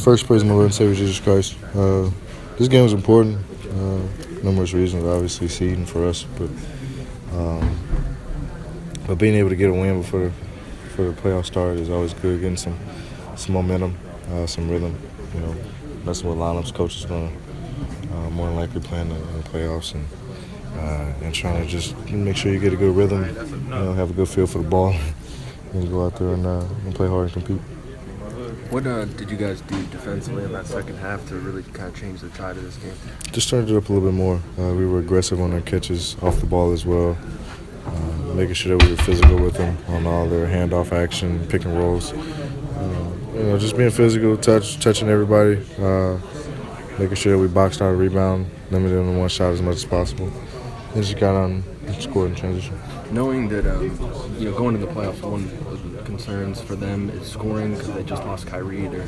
First, praise my Lord and Savior Jesus Christ. This game was important. Numerous reasons, obviously, seeding for us, but being able to get a win before the playoff start is always good. Getting some momentum, some rhythm. You know, messing with lineups, coach is going to more than likely play in the playoffs, and trying to just make sure you get a good rhythm. You know, have a good feel for the ball, and go out there and play hard and compete. What did you guys do defensively in that second half to really kind of change the tide of this game? Just turned it up a little bit more. We were aggressive on our catches off the ball as well, making sure that we were physical with them on all their handoff action, pick and rolls. You know, just being physical, touching everybody, making sure that we boxed out a rebound, limited them to one shot as much as possible, and just got on and scored in transition. Knowing that, going to the playoffs, one of the concerns for them is scoring because they just lost Kyrie. They're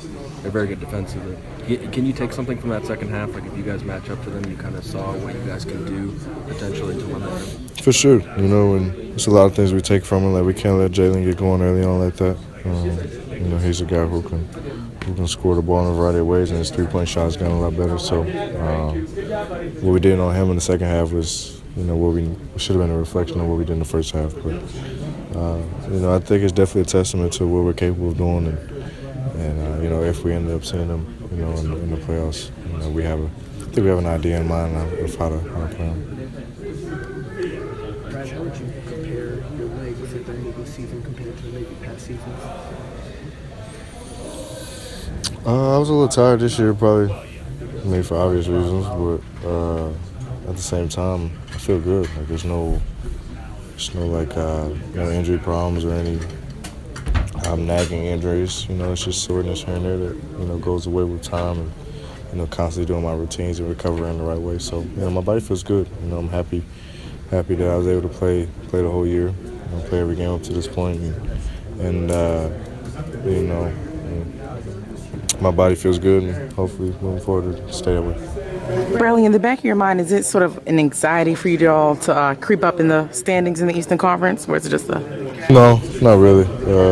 very good defensively. Can you take something from that second half? Like if you guys match up to them, you kind of saw what you guys can do potentially to limit them? For sure. You know, and there's a lot of things we take from him. Like we can't let Jalen get going early on like that. You know, he's a guy who can score the ball in a variety of ways, and his three-point shot's gotten a lot better. So what we did on him in the second half was, you know, what we should have been a reflection of what we did in the first half. But, you know, I think it's definitely a testament to what we're capable of doing. And you know, if we end up seeing them, you know, in the playoffs, you know, I think we have an idea in mind of how to play them. Brad, how would you compare your legs at the end of the season compared to maybe past seasons? I was a little tired this year, probably, maybe for obvious reasons, but at the same time, I feel good. Like there's no injury problems or any nagging injuries. You know, it's just soreness here and there that, you know, goes away with time, and, you know, constantly doing my routines and recovering the right way. So, you know, my body feels good. You know, I'm happy that I was able to play the whole year, you know, play every game up to this point, and you know, my body feels good, and hopefully moving forward to stay that way. Bradley, in the back of your mind, is it sort of an anxiety for you to all to creep up in the standings in the Eastern Conference, or is it just No, not really.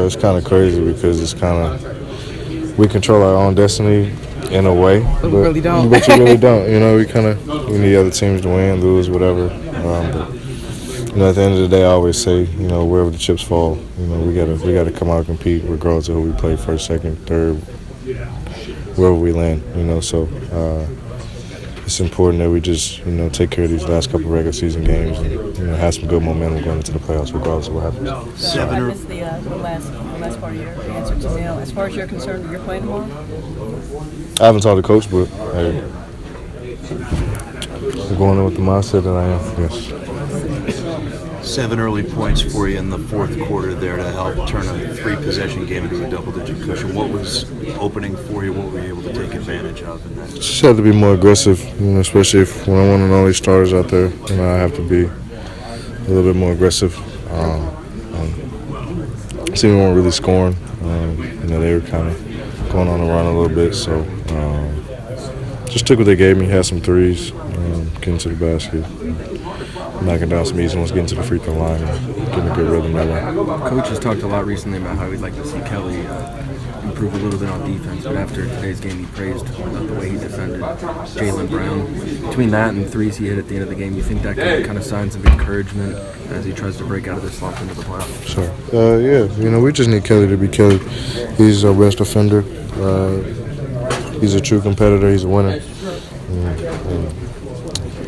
It's kind of crazy because it's kind of, we control our own destiny in a way, but we really don't. But you really don't. You know, we need other teams to win, lose, whatever. But you know, at the end of the day, I always say, you know, wherever the chips fall, you know, we gotta come out and compete, regardless of who we play first, second, third, wherever we land. You know, so it's important that we just, you know, take care of these last couple of regular season games and, you know, have some good momentum going into the playoffs, regardless of what happens. I missed the last part of your answer to Neil. As far as you're concerned, you're playing tomorrow? I haven't talked to Coach, but I'm going in with the mindset that I am, yes. 7 early points for you in the fourth quarter there to help turn a 3-possession game into a double-digit cushion. What was opening for you? What were you able to take advantage of in that? Just have to be more aggressive, you know, especially when I'm one of the only starters out there. You know, I have to be a little bit more aggressive. See, we weren't really scoring. You know, they were kind of going on the run a little bit, so just took what they gave me. Had some threes, getting to the basket, knocking down some easy ones, getting to the free throw line, and getting a good rhythm that way. Coach has talked a lot recently about how he'd like to see Kelly improve a little bit on defense, but after today's game, he praised the way he defended Jaylen Brown. Between that and threes he hit at the end of the game, you think that could kind of sign some encouragement as he tries to break out of this slump into the playoffs? Sure. Yeah, you know, we just need Kelly to be Kelly. He's our best defender. He's a true competitor. He's a winner.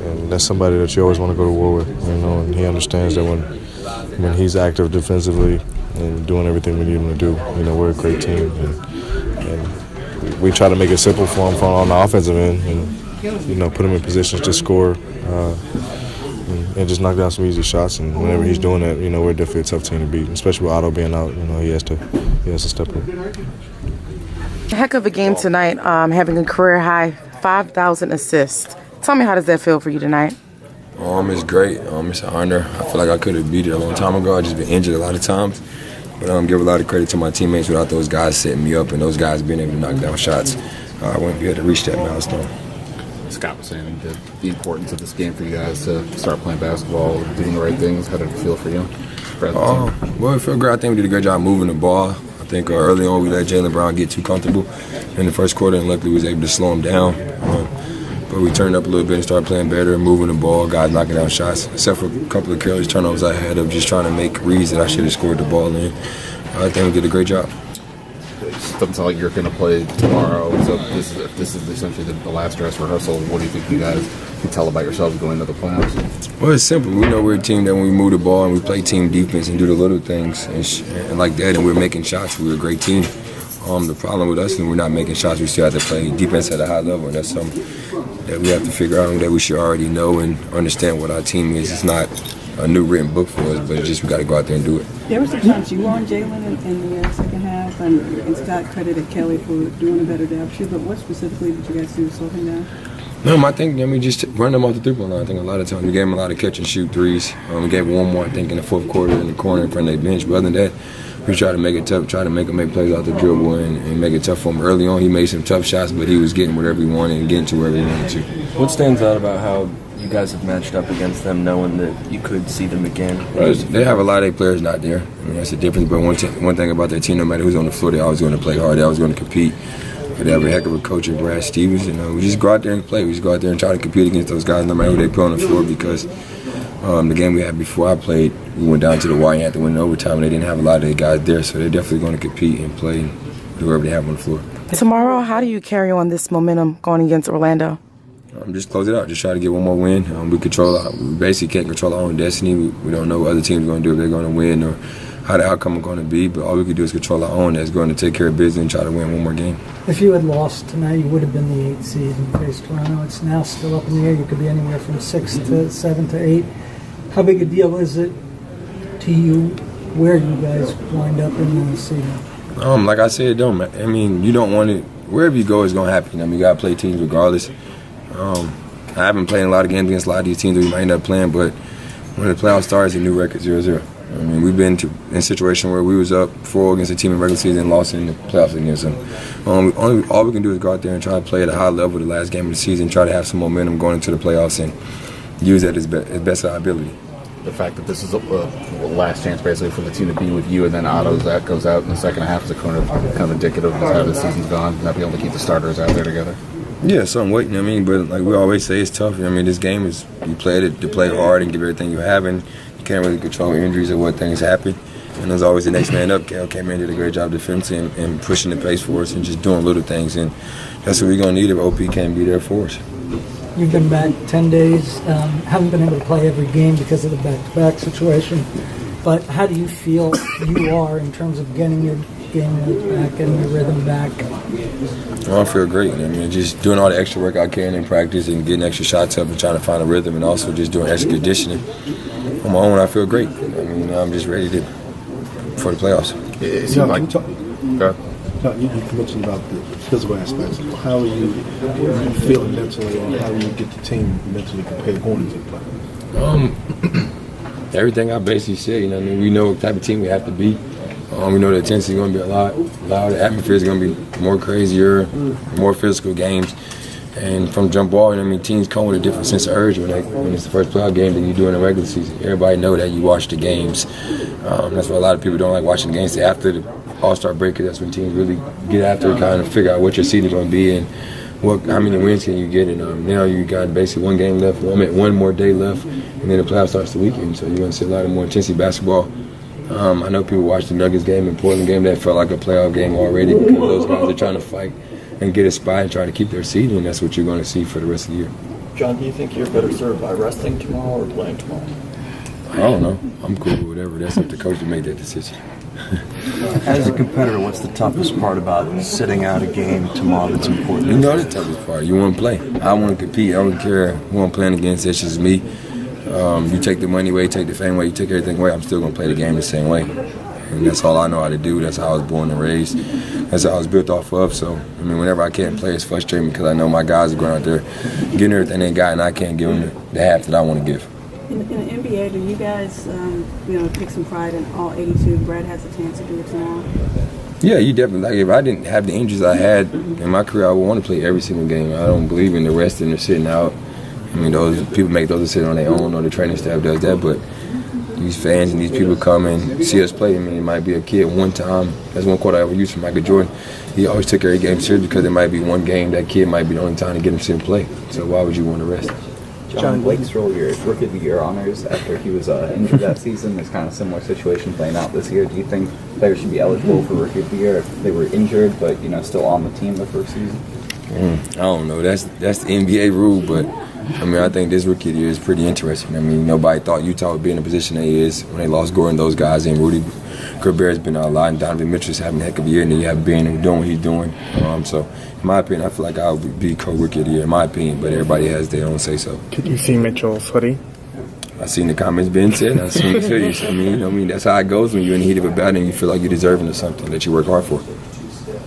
And that's somebody that you always want to go to war with, you know, and he understands that when he's active defensively and doing everything we need him to do, you know, we're a great team. And we try to make it simple for him on the offensive end and, you know, put him in positions to score and just knock down some easy shots. And whenever he's doing that, you know, we're definitely a tough team to beat, especially with Otto being out. You know, he has to step up. a heck of a game tonight, having a career high 5,000 assists? Tell me, how does that feel for you tonight? It's great. It's an honor. I feel like I could have beat it a long time ago. I've just been injured a lot of times. But give a lot of credit to my teammates. Without those guys setting me up and those guys being able to knock down shots, I wouldn't be able to reach that milestone. Scott was saying the importance of this game for you guys to start playing basketball, doing the right things. How did it feel for you? Well, it felt great. I think we did a great job moving the ball. I think early on we let Jaylen Brown get too comfortable. in the first quarter, and luckily we was able to slow them down. But we turned up a little bit and started playing better, moving the ball, guys knocking down shots, except for a couple of careless turnovers I had of just trying to make reads that I should have scored the ball in. I think we did a great job. It doesn't sound like you're going to play tomorrow, so this is essentially the last dress rehearsal. What do you think you guys can tell about yourselves going into the playoffs? Well, it's simple. We know we're a team that when we move the ball and we play team defense and do the little things and like that, and we're making shots, we're a great team. The problem with us is we're not making shots. We still have to play defense at a high level, and that's something that we have to figure out and that we should already know and understand what our team is. It's not a new written book for us, but it's just we got to go out there and do it. There was some times you were on Jalen in the second half, and Scott credited Kelly for doing a better job. But what specifically did you guys do to slow him down? No, I think just run them off the three-point line. I think a lot of times we gave them a lot of catch and shoot threes. We gave one more, I think, in the fourth quarter in the corner in front of their bench. But other than that, we try to make it tough, try to make him make plays out the dribble and make it tough for him. Early on, he made some tough shots, but he was getting whatever he wanted and getting to wherever he wanted to. What stands out about how you guys have matched up against them, knowing that you could see them again? They have a lot of their players not there. I mean, that's the difference. But one thing about their team, no matter who's on the floor, they're always going to play hard. They're always going to compete. They have a heck of a coach in Brad Stevens. We just go out there and play. We just go out there and try to compete against those guys, no matter who they put on the floor, because the game we had before I played, we went down to the wire and had to win overtime, and they didn't have a lot of the guys there, so they're definitely going to compete and play whoever they have on the floor. Tomorrow, how do you carry on this momentum going against Orlando? Just close it out. Just try to get one more win. We basically can't control our own destiny. We don't know what other teams are going to do, if they're going to win or how the outcome is going to be, but all we can do is control our own. That's going to take care of business and try to win one more game. If you had lost tonight, you would have been the 8th seed and faced Toronto. It's now still up in the air. You could be anywhere from 6 to 7 to 8. How big a deal is it to you where you guys wind up in the season? Like I said, you don't want it. Wherever you go, it's going to happen. You got to play teams regardless. I haven't played a lot of games against a lot of these teams that we might end up playing, but when the playoffs start, it's a new record, 0-0. We've been in a situation where we was up 4 against a team in regular season and lost in the playoffs against them. All we can do is go out there and try to play at a high level the last game of the season, try to have some momentum going into the playoffs and use that as best of our ability. The fact that this is a last chance basically for the team to be with you, and then Otto's that goes out in the second half is kind of indicative of how the season's gone, not being able to keep the starters out there together. Yeah, something waiting, but like we always say, it's tough. This game is, you play it to play hard and give everything you have, and you can't really control injuries or what things happen. And there's always the next man up. Cal came in, did a great job defensively and pushing the pace for us and just doing little things, and that's what we're going to need if OP can't be there for us. You've been back 10 days, haven't been able to play every game because of the back-to-back situation, but how do you feel you are in terms of getting your game back, getting your rhythm back? I feel great. Just doing all the extra work I can in practice and getting extra shots up and trying to find a rhythm, and also just doing extra conditioning on my own. I feel great. I'm just ready for the playoffs. It seemed like. You mentioned about the physical aspects. How are you feeling mentally, or how do you get the team mentally prepared going into the playoffs? Everything I basically said. We know what type of team we have to be. We know the intensity is going to be a lot louder. The atmosphere is going to be more crazier, more physical games. And from jump ball, teams come with a different sense of urge when it's the first playoff game than you do in the regular season. Everybody know that you watch the games. That's why a lot of people don't like watching the games. After the All-Star break, that's when teams really get after it, kind of figure out what your seed is going to be and how many wins can you get. And now you got basically one game left, one more day left, and then the playoff starts the weekend. So you're going to see a lot of more intensity basketball. I know people watched the Nuggets game and Portland game that felt like a playoff game already because those guys are trying to fight and get a spot and try to keep their seed, and that's what you're going to see for the rest of the year. John, do you think you're better served by resting tomorrow or playing tomorrow? I don't know. I'm cool with whatever. That's up to coach to make that decision. As a competitor, what's the toughest part about sitting out a game tomorrow that's important? You know the toughest part. You want to play. I want to compete. I don't care who I'm playing against. It's just me. You take the money away, take the fame away, you take everything away, I'm still going to play the game the same way. And that's all I know how to do. That's how I was born and raised. That's how I was built off of. So, whenever I can't play, it's frustrating because I know my guys are going out there getting everything they got, and I can't give them the half that I want to give. In the NBA, do you guys, take some pride in all 82? Brad has a chance to do it tomorrow. Yeah, you definitely. If I didn't have the injuries I had in my career, I would want to play every single game. I don't believe in the resting or sitting out. Those people make those decisions on their own, or the training staff does that. But these fans and these people come and see us play. I mean, it might be a kid one time. That's one quote I ever used from Michael Jordan. He always took every game serious because it might be one game that kid might be the only time to get him to sit and play. So why would you want to rest? John Blake's role, your Rookie of the Year honors after he was injured that season. There's kind of a similar situation playing out this year. Do you think players should be eligible for Rookie of the Year if they were injured but still on the team the first season? I don't know. That's the NBA rule, but I mean, I think this Rookie of the Year is pretty interesting. I mean, nobody thought Utah would be in the position they is when they lost Gordon, those guys, and Rudy Gobert's been out a lot, and Donovan Mitchell's having a heck of a year, and then you have Ben doing what he's doing. So, in my opinion, I feel like I would be co-Rookie of the Year, in my opinion, but everybody has their own say-so. Did you see Mitchell's hoodie? I seen the comments Ben said. I seen the hoodies. I mean, that's how it goes when you're in the heat of a battle and you feel like you're deserving of something that you work hard for.